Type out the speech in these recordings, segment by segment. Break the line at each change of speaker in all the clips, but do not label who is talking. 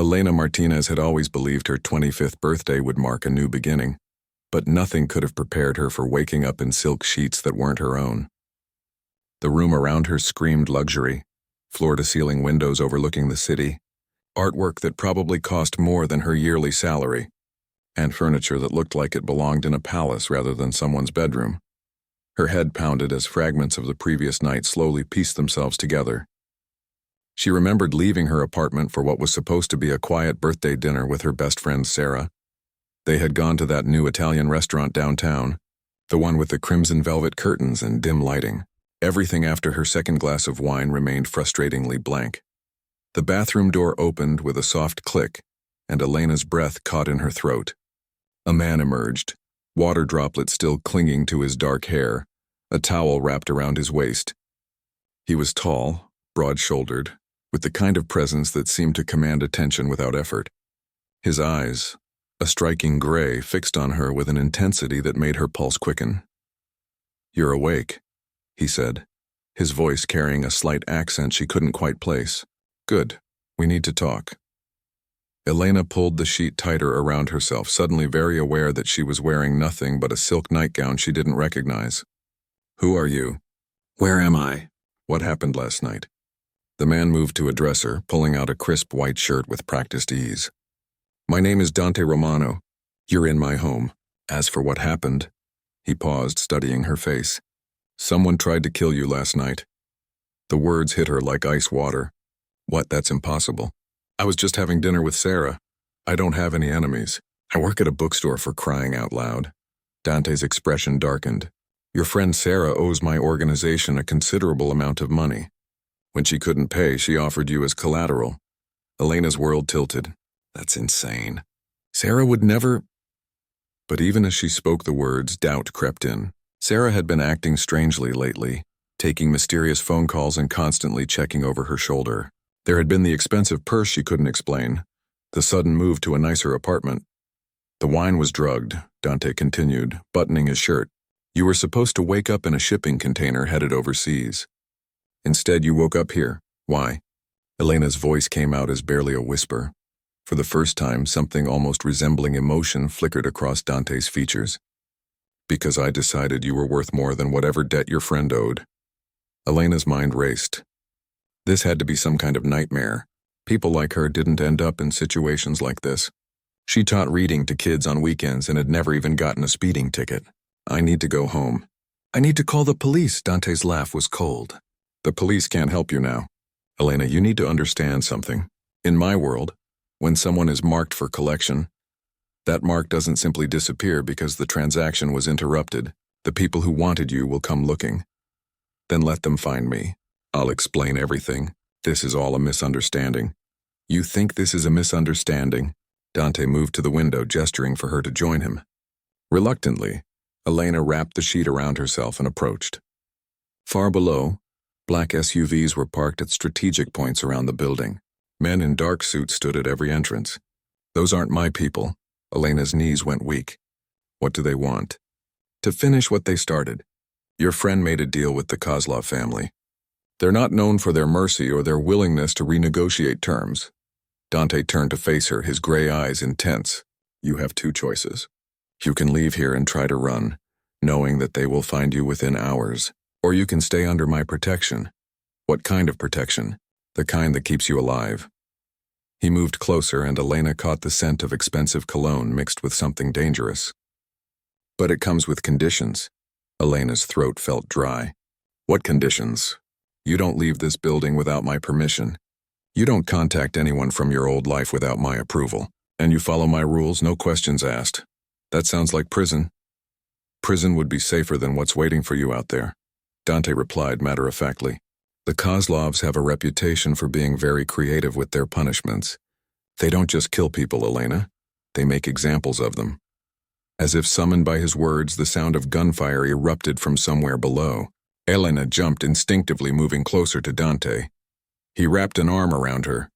Elena Martinez had always believed her 25th birthday would mark a new beginning, but nothing could have prepared her for waking up in silk sheets that weren't her own. The room around her screamed luxury, floor-to-ceiling windows overlooking the city, artwork that probably cost more than her yearly salary, and furniture that looked like it belonged in a palace rather than someone's bedroom. Her head pounded as fragments of the previous night slowly pieced themselves together. She remembered leaving her apartment for what was supposed to be a quiet birthday dinner with her best friend Sarah. They had gone to that new Italian restaurant downtown, the one with the crimson velvet curtains and dim lighting. Everything after her second glass of wine remained frustratingly blank. The bathroom door opened with a soft click, and Elena's breath caught in her throat. A man emerged, water droplets still clinging to his dark hair, a towel wrapped around his waist. He was tall, broad-shouldered, with the kind of presence that seemed to command attention without effort. His eyes, a striking gray, fixed on her with an intensity that made her pulse quicken. "You're awake," he said, his voice carrying a slight accent she couldn't quite place. "Good. We need to talk." Elena pulled the sheet tighter around herself, suddenly very aware that she was wearing nothing but a silk nightgown she didn't recognize. "Who are you? Where am I? What happened last night?" The man moved to a dresser, pulling out a crisp white shirt with practiced ease. "My name is Dante Romano. You're in my home. As for what happened," he paused, studying her face. "Someone tried to kill you last night." The words hit her like ice water. "What? That's impossible. I was just having dinner with Sarah. I don't have any enemies. I work at a bookstore, for crying out loud." Dante's expression darkened. "Your friend Sarah owes my organization a considerable amount of money. When she couldn't pay, she offered you as collateral." Elena's world tilted. "That's insane. Sarah would never—" But even as she spoke the words, doubt crept in. Sarah had been acting strangely lately, taking mysterious phone calls and constantly checking over her shoulder. There had been the expensive purse she couldn't explain, the sudden move to a nicer apartment. "The wine was drugged," Dante continued, buttoning his shirt. "You were supposed to wake up in a shipping container headed overseas. Instead, you woke up here. Why?" Elena's voice came out as barely a whisper. For the first time, something almost resembling emotion flickered across Dante's features. "Because I decided you were worth more than whatever debt your friend owed." Elena's mind raced. This had to be some kind of nightmare. People like her didn't end up in situations like this. She taught reading to kids on weekends and had never even gotten a speeding ticket. "I need to go home." "I need to call the police." Dante's laugh was cold. "The police can't help you now. Elena, you need to understand something. In my world, when someone is marked for collection, that mark doesn't simply disappear because the transaction was interrupted. The people who wanted you will come looking. Then let them find me. I'll explain everything. This is all a misunderstanding." "You think this is a misunderstanding?" Dante moved to the window, gesturing for her to join him. Reluctantly, Elena wrapped the sheet around herself and approached. Far below, black SUVs were parked at strategic points around the building. Men in dark suits stood at every entrance. "Those aren't my people." Elena's knees went weak. "What do they want?" "To finish what they started. Your friend made a deal with the Kozlov family. They're not known for their mercy or their willingness to renegotiate terms." Dante turned to face her, his gray eyes intense. "You have two choices. You can leave here and try to run, knowing that they will find you within hours. Or you can stay under my protection." "What kind of protection?" "The kind that keeps you alive." He moved closer, and Elena caught the scent of expensive cologne mixed with something dangerous. "But it comes with conditions." Elena's throat felt dry. "What conditions?" "You don't leave this building without my permission. You don't contact anyone from your old life without my approval. And you follow my rules, no questions asked." "That sounds like prison." "Prison would be safer than what's waiting for you out there," Dante replied matter-of-factly. "The Kozlovs have a reputation for being very creative with their punishments. They don't just kill people, Elena. They make examples of them." As if summoned by his words, the sound of gunfire erupted from somewhere below. Elena jumped, instinctively moving closer to Dante. He wrapped an arm around her,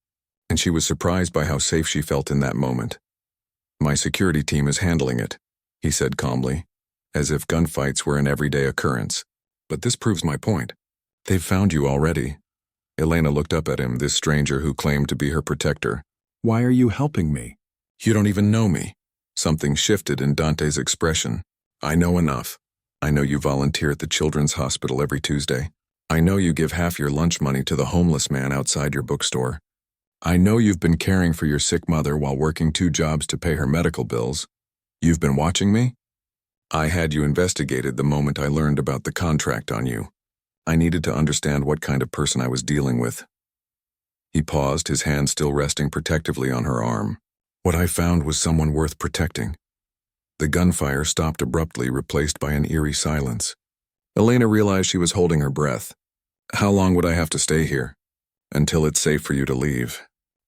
and she was surprised by how safe she felt in that moment. "My security team is handling it," he said calmly, as if gunfights were an everyday occurrence. "But this proves my point. They've found you already." Elena looked up at him, this stranger who claimed to be her protector. Why are you helping me? You don't even know me. Something shifted in Dante's expression. I know enough. I know you volunteer at the children's hospital every Tuesday. I know you give half your lunch money to the homeless man outside your bookstore. I know you've been caring for your sick mother while working 2 jobs to pay her medical bills. You've been watching me? I had you investigated the moment I learned about the contract on you. I needed to understand what kind of person I was dealing with. He paused, his hand still resting protectively on her arm. What I found was someone worth protecting. The gunfire stopped abruptly, replaced by an eerie silence. Elena realized she was holding her breath. How long would I have to stay here? Until it's safe for you to leave.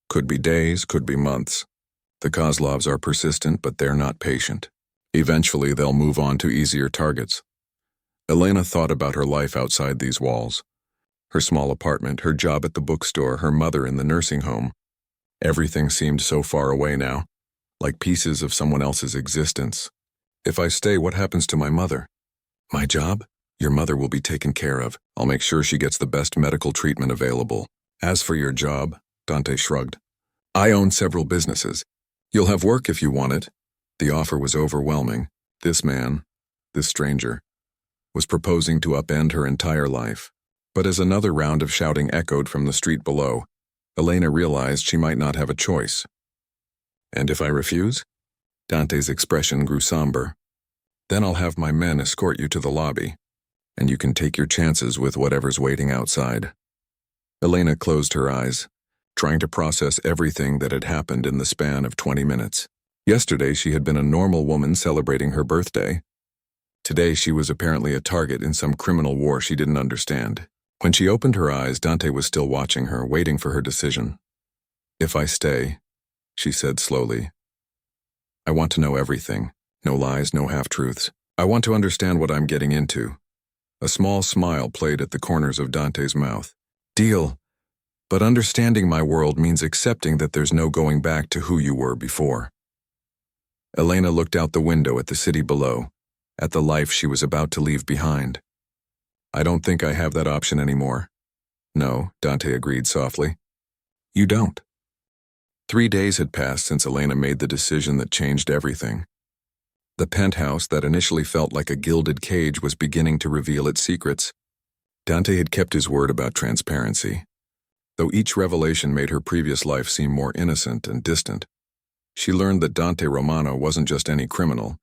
Could be days, could be months. The Kozlovs are persistent, but they're not patient. Eventually, they'll move on to easier targets. Elena thought about her life outside these walls. Her small apartment, her job at the bookstore, her mother in the nursing home. Everything seemed so far away now, like pieces of someone else's existence. If I stay, what happens to my mother? My job? Your mother will be taken care of. I'll make sure she gets the best medical treatment available. As for your job, Dante shrugged. I own several businesses. You'll have work if you want it. The offer was overwhelming. This man, this stranger, was proposing to upend her entire life. But as another round of shouting echoed from the street below, Elena realized she might not have a choice. And if I refuse? Dante's expression grew somber. Then I'll have my men escort you to the lobby, and you can take your chances with whatever's waiting outside. Elena closed her eyes, trying to process everything that had happened in the span of 20 minutes. Yesterday she had been a normal woman celebrating her birthday. Today she was apparently a target in some criminal war she didn't understand. When she opened her eyes, Dante was still watching her, waiting for her decision. If I stay, she said slowly, I want to know everything. No lies, no half-truths. I want to understand what I'm getting into. A small smile played at the corners of Dante's mouth. Deal. But understanding my world means accepting that there's no going back to who you were before. Elena looked out the window at the city below, at the life she was about to leave behind. I don't think I have that option anymore. No, Dante agreed softly. You don't. 3 days had passed since Elena made the decision that changed everything. The penthouse that initially felt like a gilded cage was beginning to reveal its secrets. Dante had kept his word about transparency. Though each revelation made her previous life seem more innocent and distant, she learned that Dante Romano wasn't just any criminal.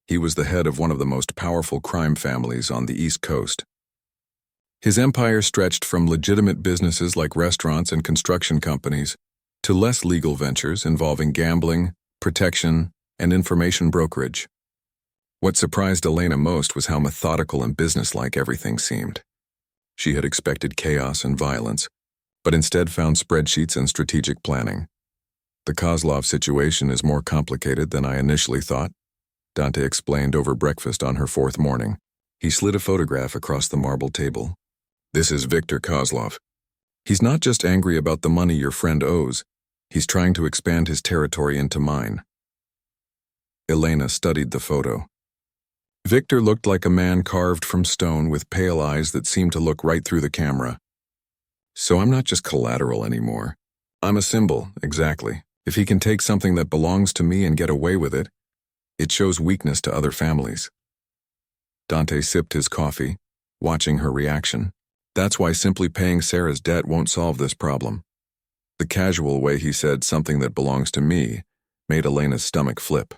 He was the head of one of the most powerful crime families on the East Coast. His empire stretched from legitimate businesses like restaurants and construction companies to less legal ventures involving gambling, protection, and information brokerage. What surprised Elena most was how methodical and businesslike everything seemed. She had expected chaos and violence, but instead found spreadsheets and strategic planning. The Kozlov situation is more complicated than I initially thought, Dante explained over breakfast on her 4th morning. He slid a photograph across the marble table. This is Viktor Kozlov. He's not just angry about the money your friend owes, he's trying to expand his territory into mine. Elena studied the photo. Viktor looked like a man carved from stone with pale eyes that seemed to look right through the camera. So I'm not just collateral anymore. I'm a symbol, exactly. If he can take something that belongs to me and get away with it, it shows weakness to other families. Dante sipped his coffee, watching her reaction. That's why simply paying Sarah's debt won't solve this problem. The casual way he said something that belongs to me made Elena's stomach flip.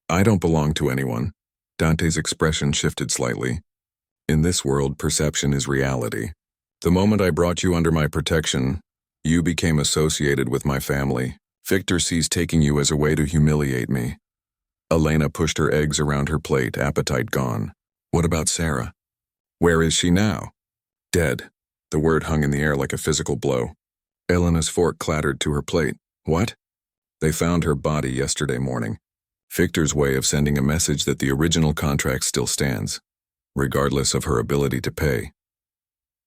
I don't belong to anyone. Dante's expression shifted slightly. In this world, perception is reality. The moment I brought you under my protection, you became associated with my family. Viktor sees taking you as a way to humiliate me. Elena pushed her eggs around her plate, appetite gone. What about Sarah? Where is she now? Dead. The word hung in the air like a physical blow. Elena's fork clattered to her plate. What? They found her body yesterday morning. Viktor's way of sending a message that the original contract still stands, regardless of her ability to pay.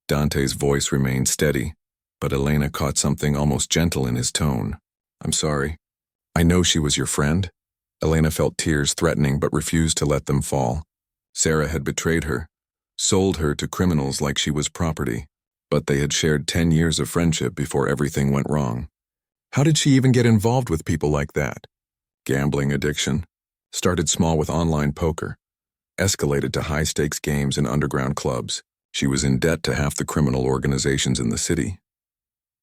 Dante's voice remained steady, but Elena caught something almost gentle in his tone. I'm sorry. I know she was your friend. Elena felt tears threatening but refused to let them fall. Sarah had betrayed her, sold her to criminals like she was property, but they had shared 10 years of friendship before everything went wrong. How did she even get involved with people like that? Gambling addiction. Started small with online poker. Escalated to high-stakes games in underground clubs. She was in debt to half the criminal organizations in the city.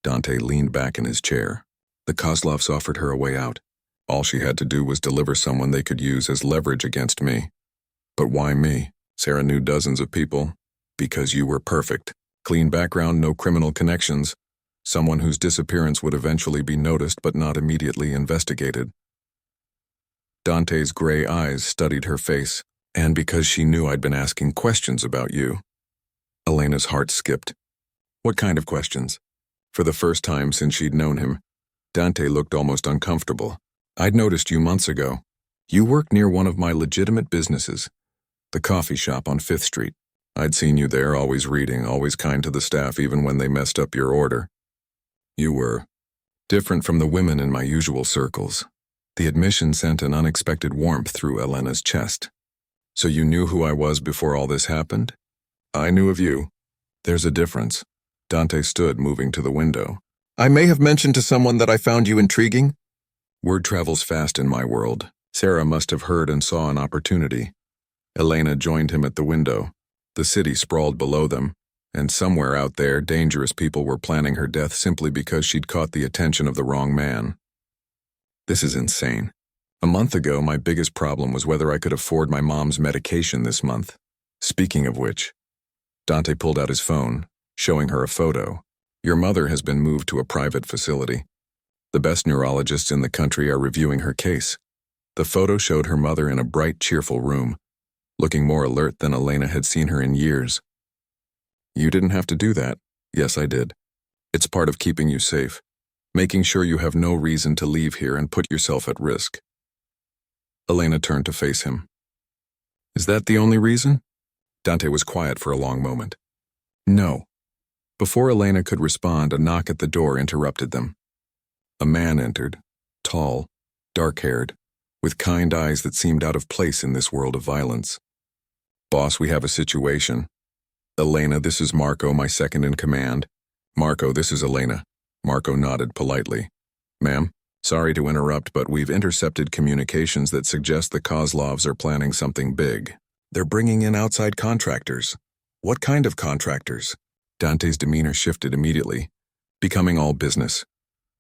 Dante leaned back in his chair. The Kozlovs offered her a way out. All she had to do was deliver someone they could use as leverage against me. But why me? Sarah knew dozens of people. Because you were perfect. Clean background, no criminal connections. Someone whose disappearance would eventually be noticed but not immediately investigated. Dante's gray eyes studied her face, and because she knew I'd been asking questions about you. Elena's heart skipped. What kind of questions? For the first time since she'd known him, Dante looked almost uncomfortable. I'd noticed you months ago. You worked near one of my legitimate businesses, the coffee shop on 5th Street. I'd seen you there, always reading, always kind to the staff even when they messed up your order. You were different from the women in my usual circles. The admission sent an unexpected warmth through Elena's chest. So you knew who I was before all this happened? I knew of you. There's a difference. Dante stood, moving to the window. I may have mentioned to someone that I found you intriguing. Word travels fast in my world. Sarah must have heard and saw an opportunity. Elena joined him at the window. The city sprawled below them, and somewhere out there, dangerous people were planning her death simply because she'd caught the attention of the wrong man. This is insane. A month ago, my biggest problem was whether I could afford my mom's medication this month. Speaking of which, Dante pulled out his phone, showing her a photo. Your mother has been moved to a private facility. The best neurologists in the country are reviewing her case. The photo showed her mother in a bright, cheerful room, looking more alert than Elena had seen her in years. You didn't have to do that. Yes, I did. It's part of keeping you safe, making sure you have no reason to leave here and put yourself at risk. Elena turned to face him. Is that the only reason? Dante was quiet for a long moment. No. Before Elena could respond, a knock at the door interrupted them. A man entered, tall, dark-haired, with kind eyes that seemed out of place in this world of violence. Boss, we have a situation. Elena, this is Marco, my second in command. Marco, this is Elena. Marco nodded politely. Ma'am, sorry to interrupt, but we've intercepted communications that suggest the Kozlovs are planning something big. They're bringing in outside contractors. What kind of contractors? Dante's demeanor shifted immediately, becoming all business.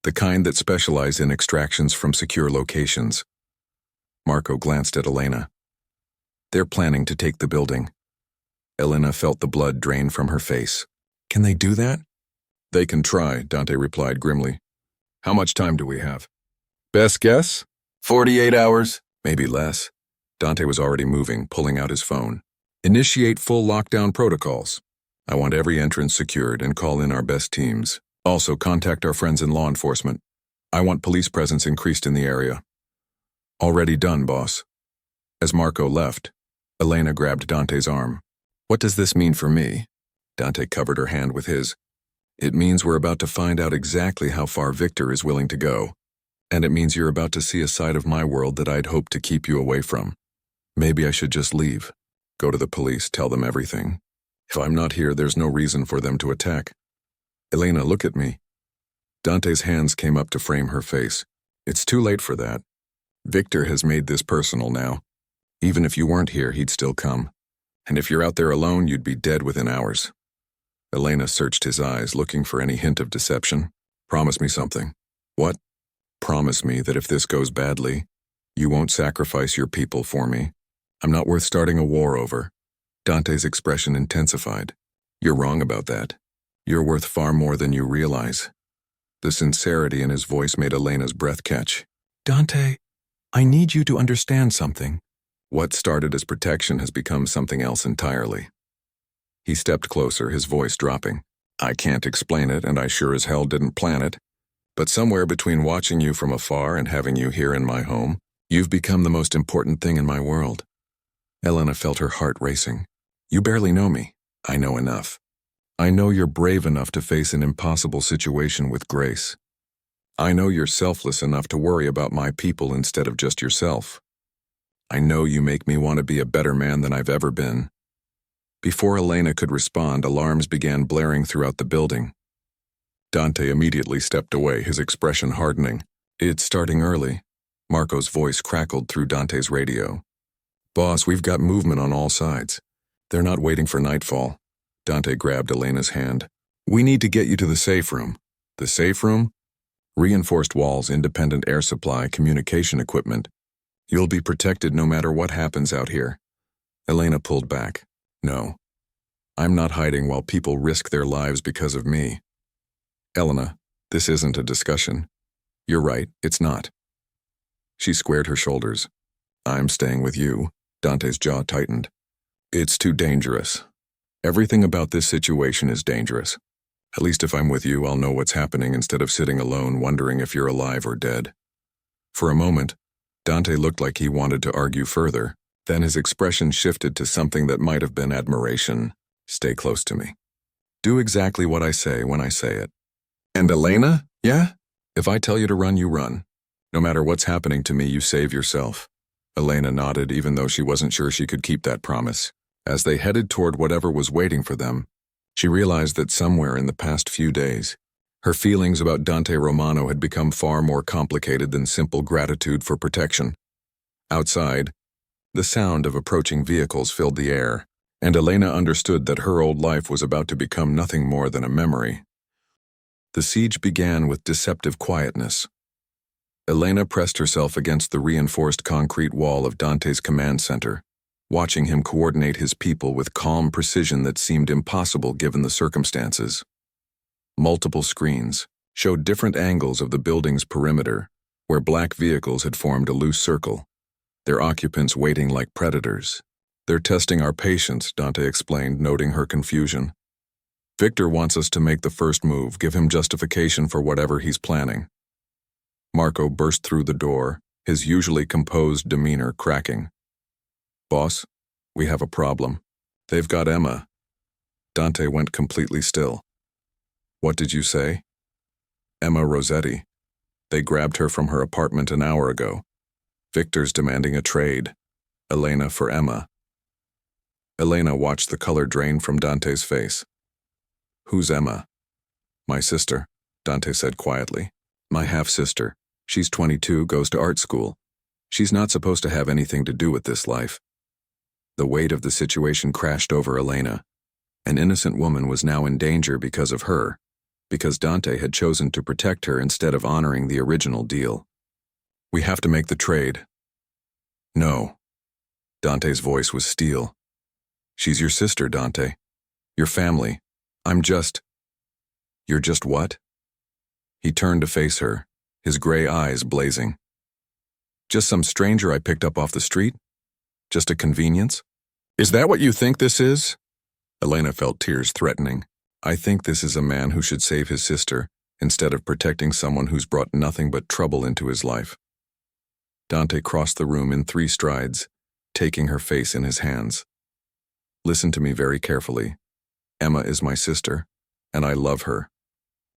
The kind that specialize in extractions from secure locations. Marco glanced at Elena. They're planning to take the building. Elena felt the blood drain from her face. Can they do that? They can try, Dante replied grimly. How much time do we have? Best guess? 48 hours, maybe less. Dante was already moving, pulling out his phone. Initiate full lockdown protocols. I want every entrance secured and call in our best teams. Also, contact our friends in law enforcement. I want police presence increased in the area. Already done, boss. As Marco left, Elena grabbed Dante's arm. What does this mean for me? Dante covered her hand with his. It means we're about to find out exactly how far Victor is willing to go. And it means you're about to see a side of my world that I'd hoped to keep you away from. Maybe I should just leave. Go to the police, tell them everything. If I'm not here, there's no reason for them to attack. Elena, look at me. Dante's hands came up to frame her face. It's too late for that. Victor has made this personal now. Even if you weren't here, he'd still come. And if you're out there alone, you'd be dead within hours. Elena searched his eyes, looking for any hint of deception. Promise me something. What? Promise me that if this goes badly, you won't sacrifice your people for me. I'm not worth starting a war over. Dante's expression intensified. You're wrong about that. You're worth far more than you realize. The sincerity in his voice made Elena's breath catch. Dante, I need you to understand something. What started as protection has become something else entirely. He stepped closer, his voice dropping. I can't explain it, and I sure as hell didn't plan it. But somewhere between watching you from afar and having you here in my home, you've become the most important thing in my world. Elena felt her heart racing. You barely know me. I know enough. I know you're brave enough to face an impossible situation with grace. I know you're selfless enough to worry about my people instead of just yourself. I know you make me want to be a better man than I've ever been. Before Elena could respond, alarms began blaring throughout the building. Dante immediately stepped away, his expression hardening. It's starting early. Marco's voice crackled through Dante's radio. Boss, we've got movement on all sides. They're not waiting for nightfall. Dante grabbed Elena's hand. We need to get you to the safe room. The safe room? Reinforced walls, independent air supply, communication equipment. You'll be protected no matter what happens out here. Elena pulled back. No. I'm not hiding while people risk their lives because of me. Elena, this isn't a discussion. You're right, it's not. She squared her shoulders. I'm staying with you. Dante's jaw tightened. It's too dangerous. Everything about this situation is dangerous. At least if I'm with you, I'll know what's happening instead of sitting alone wondering if you're alive or dead. For a moment, Dante looked like he wanted to argue further. Then his expression shifted to something that might have been admiration. Stay close to me. Do exactly what I say when I say it. And Elena? Yeah? If I tell you to run, you run. No matter what's happening to me, you save yourself. Elena nodded, even though she wasn't sure she could keep that promise. As they headed toward whatever was waiting for them, she realized that somewhere in the past few days, her feelings about Dante Romano had become far more complicated than simple gratitude for protection. Outside, the sound of approaching vehicles filled the air, and Elena understood that her old life was about to become nothing more than a memory. The siege began with deceptive quietness. Elena pressed herself against the reinforced concrete wall of Dante's command center, watching him coordinate his people with calm precision that seemed impossible given the circumstances. Multiple screens showed different angles of the building's perimeter, where black vehicles had formed a loose circle, their occupants waiting like predators. They're testing our patience, Dante explained, noting her confusion. Victor wants us to make the first move, give him justification for whatever he's planning. Marco burst through the door, his usually composed demeanor cracking. Boss, we have a problem. They've got Emma. Dante went completely still. What did you say? Emma Rossetti. They grabbed her from her apartment an hour ago. Victor's demanding a trade. Elena for Emma. Elena watched the color drain from Dante's face. Who's Emma? My sister, Dante said quietly. My half-sister. She's 22, goes to art school. She's not supposed to have anything to do with this life. The weight of the situation crashed over Elena. An innocent woman was now in danger because of her, because Dante had chosen to protect her instead of honoring the original deal. We have to make the trade. No. Dante's voice was steel. She's your sister, Dante. Your family. You're just what? He turned to face her, his gray eyes blazing. Just some stranger I picked up off the street? Just a convenience? Is that what you think this is? Elena felt tears threatening. I think this is a man who should save his sister, instead of protecting someone who's brought nothing but trouble into his life. Dante crossed the room in 3 strides, taking her face in his hands. Listen to me very carefully. Emma is my sister, and I love her.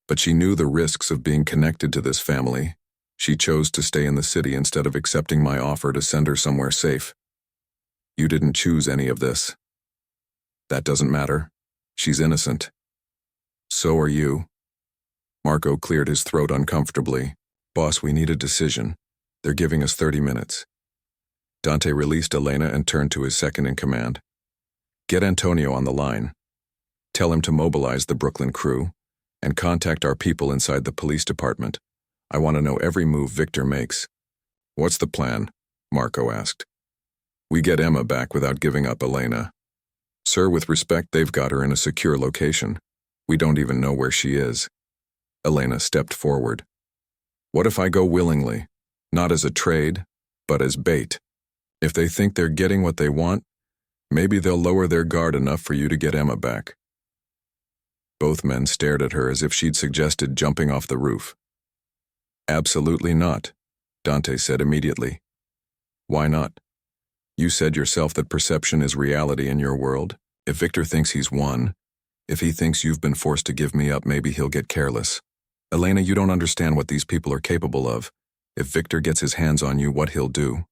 But she knew the risks of being connected to this family. She chose to stay in the city instead of accepting my offer to send her somewhere safe. You didn't choose any of this. That doesn't matter. She's innocent. So are you. Marco cleared his throat uncomfortably. Boss, we need a decision. They're giving us 30 minutes. Dante released Elena and turned to his second-in-command. Get Antonio on the line. Tell him to mobilize the Brooklyn crew and contact our people inside the police department. I want to know every move Victor makes. What's the plan? Marco asked. We get Emma back without giving up Elena. Sir, with respect, they've got her in a secure location. We don't even know where she is. Elena stepped forward. What if I go willingly? Not as a trade, but as bait. If they think they're getting what they want, maybe they'll lower their guard enough for you to get Emma back. Both men stared at her as if she'd suggested jumping off the roof. Absolutely not, Dante said immediately. Why not? You said yourself that perception is reality in your world. If Victor thinks he's won, if he thinks you've been forced to give me up, maybe he'll get careless. Elena, you don't understand what these people are capable of. If Victor gets his hands on you, what he'll do.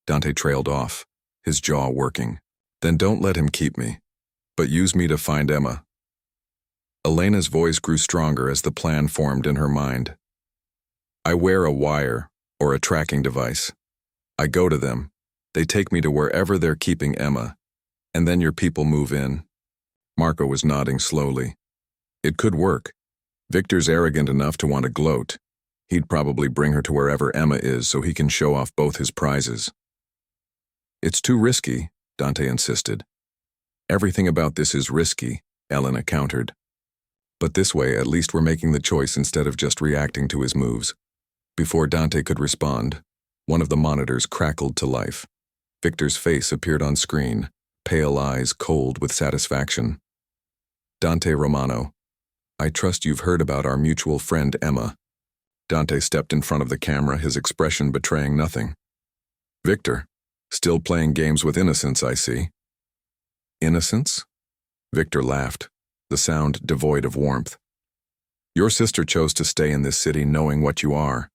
Dante trailed off, his jaw working. Then don't let him keep me, but use me to find Emma. Elena's voice grew stronger as the plan formed in her mind. I wear a wire, or a tracking device. I go to them. They take me to wherever they're keeping Emma, and then your people move in. Marco was nodding slowly. It could work. Victor's arrogant enough to want to gloat. He'd probably bring her to wherever Emma is so he can show off both his prizes. It's too risky, Dante insisted. Everything about this is risky, Elena countered. But this way, at least we're making the choice instead of just reacting to his moves. Before Dante could respond, one of the monitors crackled to life. Victor's face appeared on screen, pale eyes cold with satisfaction. Dante Romano, I trust you've heard about our mutual friend Emma. Dante stepped in front of the camera, his expression betraying nothing. Victor, still playing games with innocence, I see. Innocence? Victor laughed, the sound devoid of warmth. Your sister chose to stay in this city knowing what you are.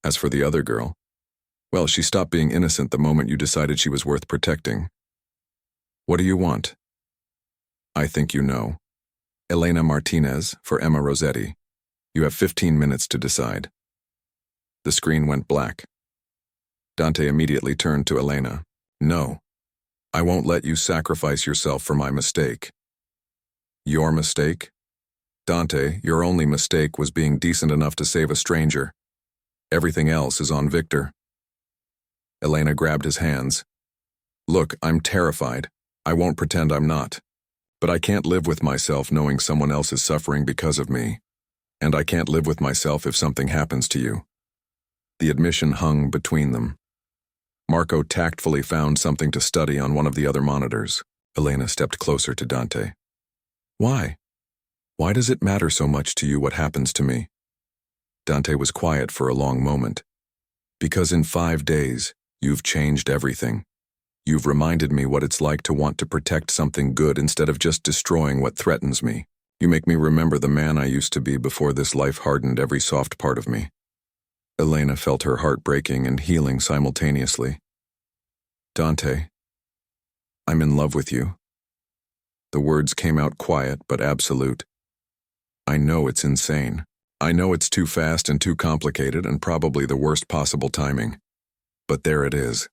As for the other girl, well, she stopped being innocent the moment you decided she was worth protecting. What do you want? I think you know. Elena Martinez for Emma Rossetti. You have 15 minutes to decide. The screen went black. Dante immediately turned to Elena. No. I won't let you sacrifice yourself for my mistake. Your mistake? Dante, your only mistake was being decent enough to save a stranger. Everything else is on Victor. Elena grabbed his hands. Look, I'm terrified. I won't pretend I'm not. But I can't live with myself knowing someone else is suffering because of me. And I can't live with myself if something happens to you. The admission hung between them. Marco tactfully found something to study on one of the other monitors. Elena stepped closer to Dante. Why? Why does it matter so much to you what happens to me? Dante was quiet for a long moment. Because in 5 days, you've changed everything. You've reminded me what it's like to want to protect something good instead of just destroying what threatens me. You make me remember the man I used to be before this life hardened every soft part of me. Elena felt her heart breaking and healing simultaneously. Dante, I'm in love with you. The words came out quiet but absolute. I know it's insane. I know it's too fast and too complicated and probably the worst possible timing. But there it is.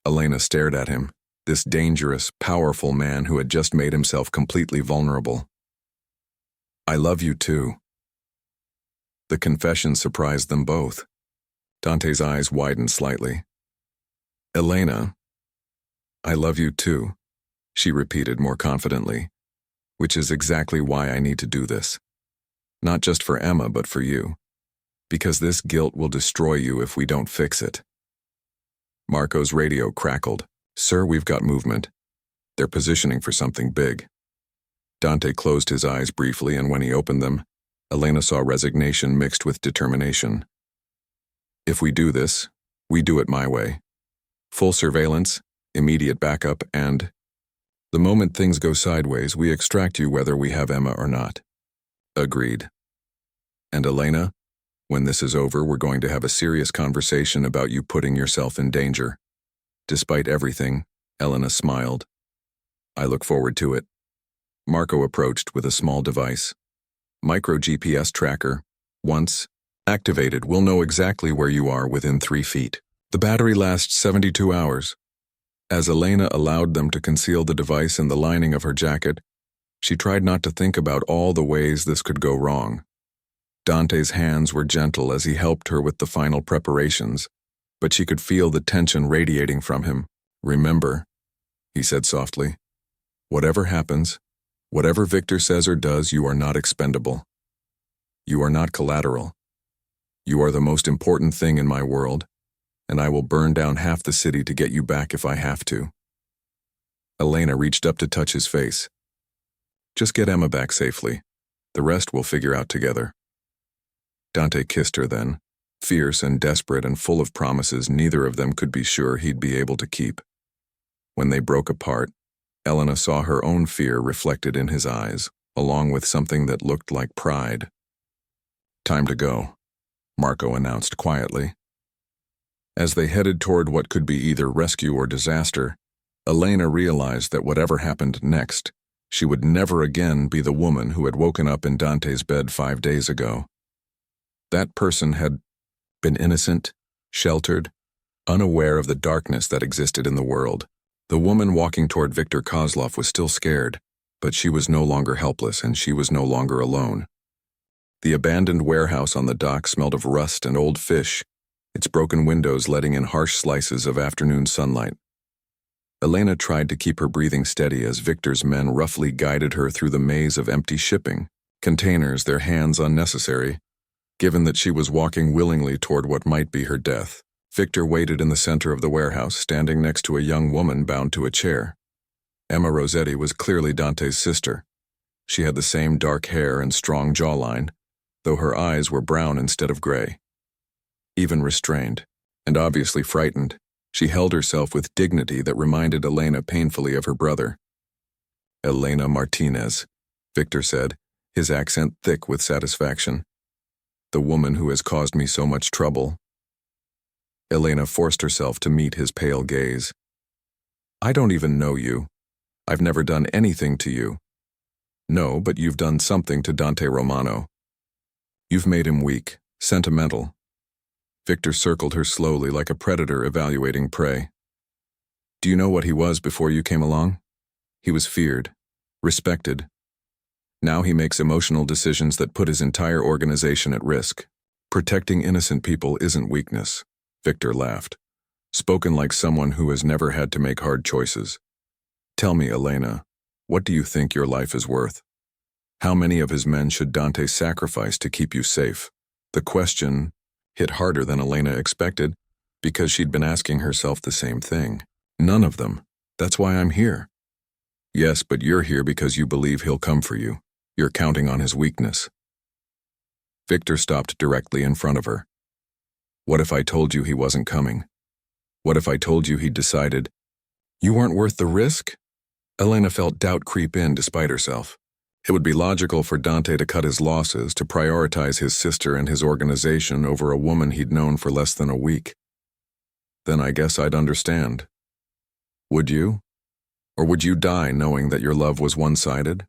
Elena stared at him, this dangerous, powerful man who had just made himself completely vulnerable. I love you too. The confession surprised them both. Dante's eyes widened slightly. Elena, I love you too, she repeated more confidently, which is exactly why I need to do this. Not just for Emma, but for you. Because this guilt will destroy you if we don't fix it. Marco's radio crackled. Sir, we've got movement. They're positioning for something big. Dante closed his eyes briefly, and when he opened them, Elena saw resignation mixed with determination. If we do this, we do it my way. Full surveillance, immediate backup, and the moment things go sideways, we extract you whether we have Emma or not. Agreed. And Elena, when this is over, we're going to have a serious conversation about you putting yourself in danger. Despite everything, Elena smiled. I look forward to it. Marco approached with a small device. Micro GPS tracker. Once activated, we'll know exactly where you are within 3 feet. The battery lasts 72 hours. As Elena allowed them to conceal the device in the lining of her jacket, she tried not to think about all the ways this could go wrong. Dante's hands were gentle as he helped her with the final preparations, but she could feel the tension radiating from him. Remember, he said softly, whatever happens, whatever Victor says or does, you are not expendable. You are not collateral. You are the most important thing in my world, and I will burn down half the city to get you back if I have to. Elena reached up to touch his face. Just get Emma back safely. The rest we'll figure out together. Dante kissed her then, fierce and desperate and full of promises neither of them could be sure he'd be able to keep. When they broke apart, Elena saw her own fear reflected in his eyes, along with something that looked like pride. Time to go, Marco announced quietly. As they headed toward what could be either rescue or disaster, Elena realized that whatever happened next, She would never again be the woman who had woken up in Dante's bed 5 days ago. That person had been innocent, sheltered, unaware of the darkness that existed in the world. The woman walking toward Viktor Kozlov was still scared, but she was no longer helpless and she was no longer alone. The abandoned warehouse on the dock smelled of rust and old fish, its broken windows letting in harsh slices of afternoon sunlight. Elena tried to keep her breathing steady as Viktor's men roughly guided her through the maze of empty shipping containers, their hands unnecessary, given that she was walking willingly toward what might be her death. Viktor waited in the center of the warehouse, standing next to a young woman bound to a chair. Emma Rossetti was clearly Dante's sister. She had the same dark hair and strong jawline, though her eyes were brown instead of gray. Even restrained, and obviously frightened, she held herself with dignity that reminded Elena painfully of her brother. "Elena Martinez," Viktor said, his accent thick with satisfaction. "The woman who has caused me so much trouble." Elena forced herself to meet his pale gaze. "I don't even know you. I've never done anything to you." "No, but you've done something to Dante Romano. You've made him weak, sentimental." Viktor circled her slowly like a predator evaluating prey. "Do you know what he was before you came along? He was feared, respected. Now he makes emotional decisions that put his entire organization at risk. Protecting innocent people isn't weakness." Viktor laughed, spoken like someone who has never had to make hard choices. "Tell me, Elena, what do you think your life is worth? How many of his men should Dante sacrifice to keep you safe?" The question hit harder than Elena expected, because she'd been asking herself the same thing. "None of them. That's why I'm here." "Yes, but you're here because you believe he'll come for you. You're counting on his weakness." Viktor stopped directly in front of her. "What if I told you he wasn't coming? What if I told you he'd decided you weren't worth the risk?" Elena felt doubt creep in despite herself. It would be logical for Dante to cut his losses, to prioritize his sister and his organization over a woman he'd known for less than a week. Then I guess I'd understand. Would you? Or would you die knowing that your love was one-sided?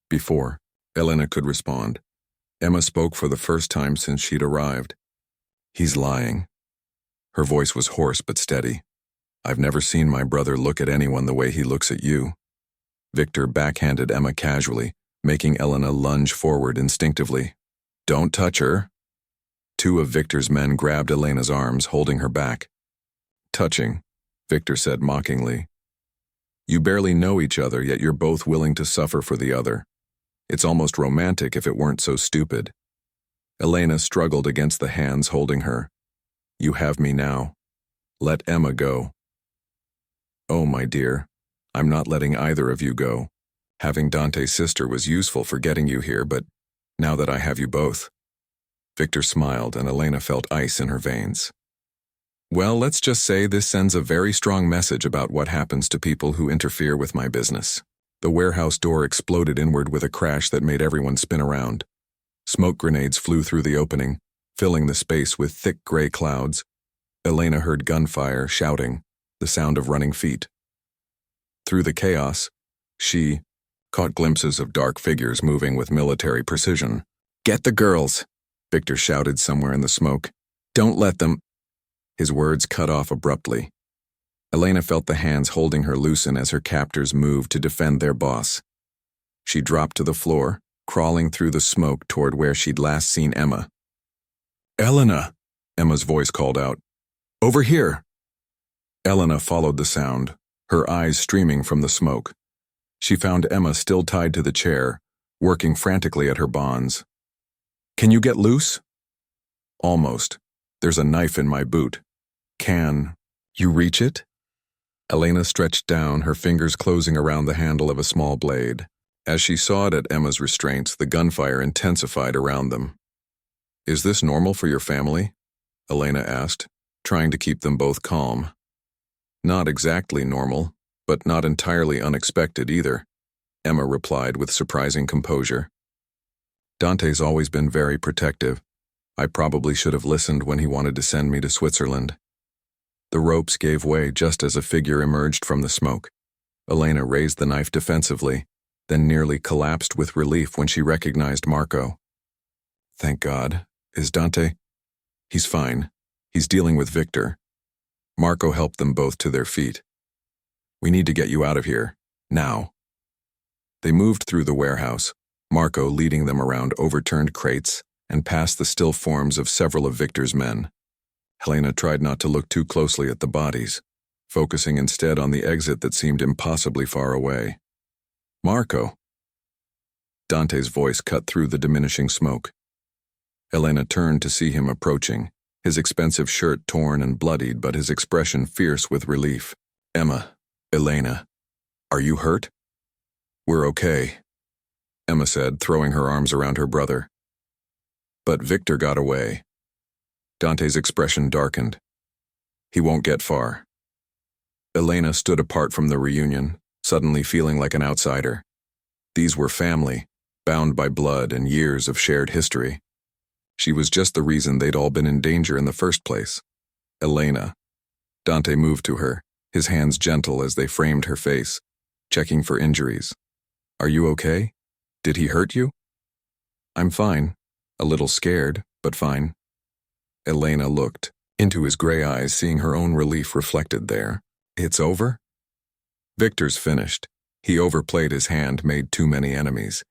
Before Elena could respond, Emma spoke for the first time since she'd arrived. "He's lying." Her voice was hoarse but steady. "I've never seen my brother look at anyone the way he looks at you." Viktor backhanded Emma casually, making Elena lunge forward instinctively. "Don't touch her." Two of Viktor's men grabbed Elena's arms, holding her back. "Touching," Viktor said mockingly. "You barely know each other, yet you're both willing to suffer for the other. It's almost romantic if it weren't so stupid." Elena struggled against the hands holding her. "You have me now. Let Emma go." "Oh, my dear, I'm not letting either of you go. Having Dante's sister was useful for getting you here, but now that I have you both." Viktor smiled and Elena felt ice in her veins. "Well, let's just say this sends a very strong message about what happens to people who interfere with my business." The warehouse door exploded inward with a crash that made everyone spin around. Smoke grenades flew through the opening, filling the space with thick gray clouds. Elena heard gunfire, shouting, the sound of running feet. Through the chaos, she caught glimpses of dark figures moving with military precision. "Get the girls," Viktor shouted somewhere in the smoke. "Don't let them—" His words cut off abruptly. Elena felt the hands holding her loosen as her captors moved to defend their boss. She dropped to the floor, crawling through the smoke toward where she'd last seen Emma. "Elena!" Emma's voice called out. "Over here!" Elena followed the sound, her eyes streaming from the smoke. She found Emma still tied to the chair, working frantically at her bonds. "Can you get loose?" "Almost. There's a knife in my boot." "Can you reach it?" Elena stretched down, her fingers closing around the handle of a small blade. As she sawed at Emma's restraints, the gunfire intensified around them. "Is this normal for your family?" Elena asked, trying to keep them both calm. "Not exactly normal, but not entirely unexpected either," Emma replied with surprising composure. "Dante's always been very protective. I probably should have listened when he wanted to send me to Switzerland." The ropes gave way just as a figure emerged from the smoke. Elena raised the knife defensively, then nearly collapsed with relief when she recognized Marco. Thank God. Is Dante? He's fine. He's dealing with Victor. Marco helped them both to their feet. We need to get you out of here. Now. They moved through the warehouse, Marco leading them around overturned crates and past the still forms of several of Victor's men. Helena tried not to look too closely at the bodies, focusing instead on the exit that seemed impossibly far away. Marco. Dante's voice cut through the diminishing smoke. Helena turned to see him approaching, his expensive shirt torn and bloodied but his expression fierce with relief. Emma, Elena, are you hurt? We're okay, Emma said, throwing her arms around her brother. But Victor got away. Dante's expression darkened. He won't get far. Elena stood apart from the reunion, suddenly feeling like an outsider. These were family, bound by blood and years of shared history. She was just the reason they'd all been in danger in the first place. Elena. Dante moved to her, his hands gentle as they framed her face, checking for injuries. Are you okay? Did he hurt you? I'm fine. A little scared, but fine. Elena looked into his gray eyes, seeing her own relief reflected there. It's over? Victor's finished. He overplayed his hand, made too many enemies.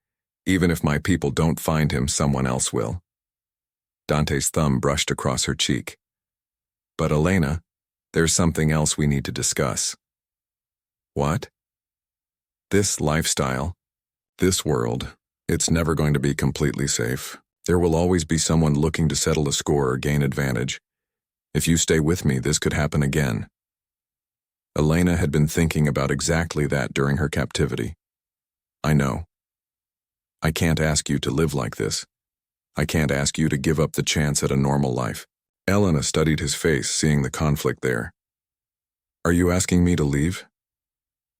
Even if my people don't find him, someone else will. Dante's thumb brushed across her cheek. But Elena, there's something else we need to discuss. What? This lifestyle, this world, it's never going to be completely safe. There will always be someone looking to settle a score or gain advantage. If you stay with me, this could happen again. Elena had been thinking about exactly that during her captivity. I know. I can't ask you to live like this. I can't ask you to give up the chance at a normal life. Elena studied his face, seeing the conflict there. Are you asking me to leave?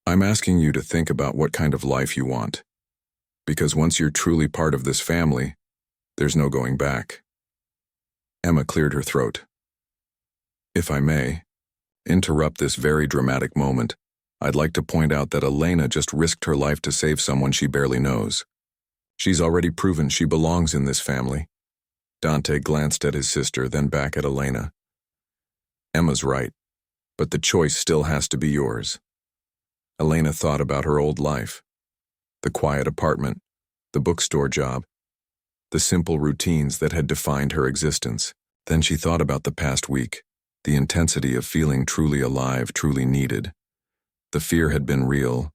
I'm asking you to think about what kind of life you want. Because once you're truly part of this family, there's no going back. Emma cleared her throat. If I may interrupt this very dramatic moment, I'd like to point out that Elena just risked her life to save someone she barely knows. She's already proven she belongs in this family. Dante glanced at his sister, then back at Elena. Emma's right, but the choice still has to be yours. Elena thought about her old life. The quiet apartment, the bookstore job, the simple routines that had defined her existence. Then she thought about the past week, the intensity of feeling truly alive, truly needed. The fear had been real,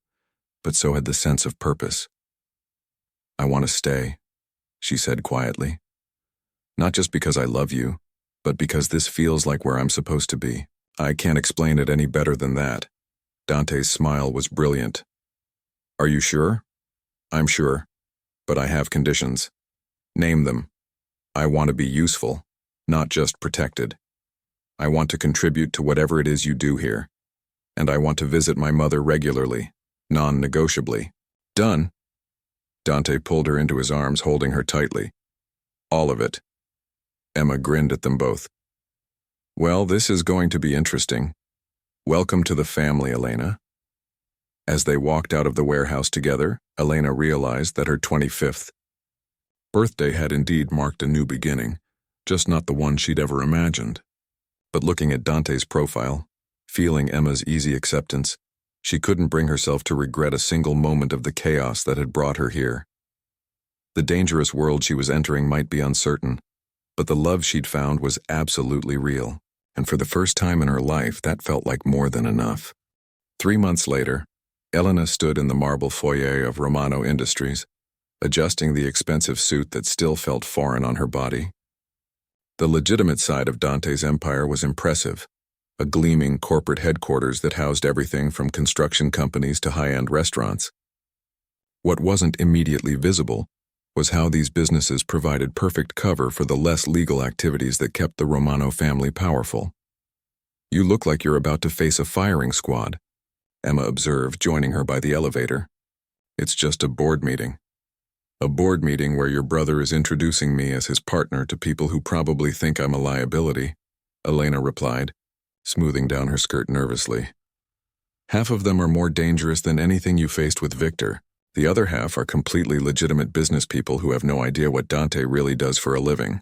but so had the sense of purpose. I want to stay, she said quietly. Not just because I love you, but because this feels like where I'm supposed to be. I can't explain it any better than that. Dante's smile was brilliant. Are you sure? I'm sure, but I have conditions. Name them. I want to be useful, not just protected. I want to contribute to whatever it is you do here. And I want to visit my mother regularly, non-negotiably. Done. Dante pulled her into his arms, holding her tightly. All of it. Emma grinned at them both. Well, this is going to be interesting. Welcome to the family, Elena. As they walked out of the warehouse together, Elena realized that her 25th birthday had indeed marked a new beginning, just not the one she'd ever imagined. But looking at Dante's profile, feeling Emma's easy acceptance, she couldn't bring herself to regret a single moment of the chaos that had brought her here. The dangerous world she was entering might be uncertain, but the love she'd found was absolutely real, and for the first time in her life, that felt like more than enough. 3 months later, Elena stood in the marble foyer of Romano Industries, adjusting the expensive suit that still felt foreign on her body. The legitimate side of Dante's empire was impressive, a gleaming corporate headquarters that housed everything from construction companies to high-end restaurants. What wasn't immediately visible was how these businesses provided perfect cover for the less legal activities that kept the Romano family powerful. You look like you're about to face a firing squad, Emma observed, joining her by the elevator. It's just a board meeting. A board meeting where your brother is introducing me as his partner to people who probably think I'm a liability, Elena replied, smoothing down her skirt nervously. Half of them are more dangerous than anything you faced with Victor. The other half are completely legitimate business people who have no idea what Dante really does for a living.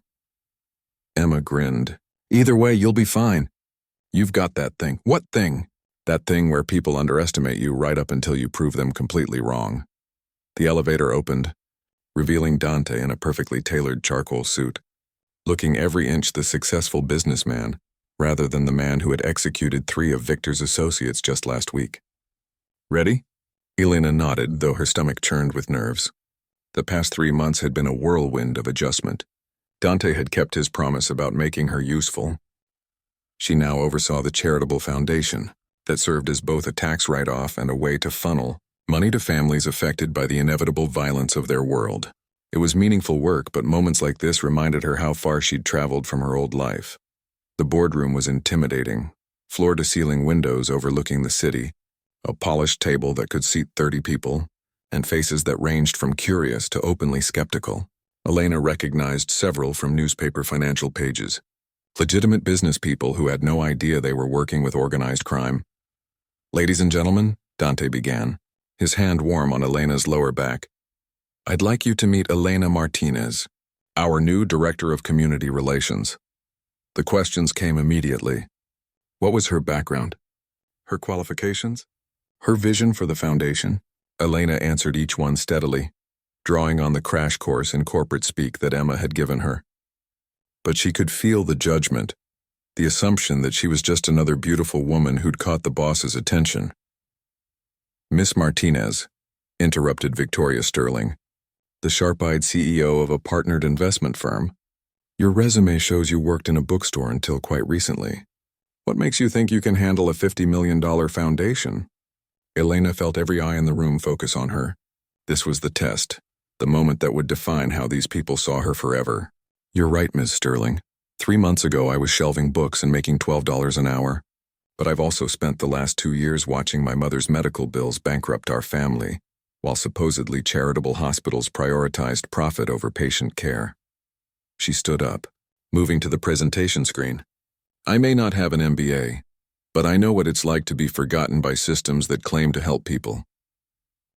Emma grinned. Either way, you'll be fine. You've got that thing. What thing? That thing where people underestimate you right up until you prove them completely wrong. The elevator opened, revealing Dante in a perfectly tailored charcoal suit, looking every inch the successful businessman, rather than the man who had executed 3 of Victor's associates just last week. Ready? Elena nodded, though her stomach churned with nerves. The past 3 months had been a whirlwind of adjustment. Dante had kept his promise about making her useful. She now oversaw the charitable foundation that served as both a tax write-off and a way to funnel money to families affected by the inevitable violence of their world. It was meaningful work, but moments like this reminded her how far she'd traveled from her old life. The boardroom was intimidating, floor-to-ceiling windows overlooking the city, a polished table that could seat 30 people, and faces that ranged from curious to openly skeptical. Elena recognized several from newspaper financial pages. Legitimate business people who had no idea they were working with organized crime. Ladies and gentlemen, Dante began, his hand warm on Elena's lower back. I'd like you to meet Elena Martinez, our new Director of Community Relations. The questions came immediately. What was her background? Her qualifications? Her vision for the foundation? Elena answered each one steadily, drawing on the crash course in corporate speak that Emma had given her. But she could feel the judgment, the assumption that she was just another beautiful woman who'd caught the boss's attention. Miss Martinez, interrupted Victoria Sterling, the sharp-eyed CEO of a partnered investment firm. Your resume shows you worked in a bookstore until quite recently. What makes you think you can handle a $50 million foundation? Elena felt every eye in the room focus on her. This was the test, the moment that would define how these people saw her forever. You're right, Ms. Sterling. 3 months ago, I was shelving books and making $12 an hour. But I've also spent the last 2 years watching my mother's medical bills bankrupt our family, while supposedly charitable hospitals prioritized profit over patient care. She stood up, moving to the presentation screen. I may not have an MBA, but I know what it's like to be forgotten by systems that claim to help people.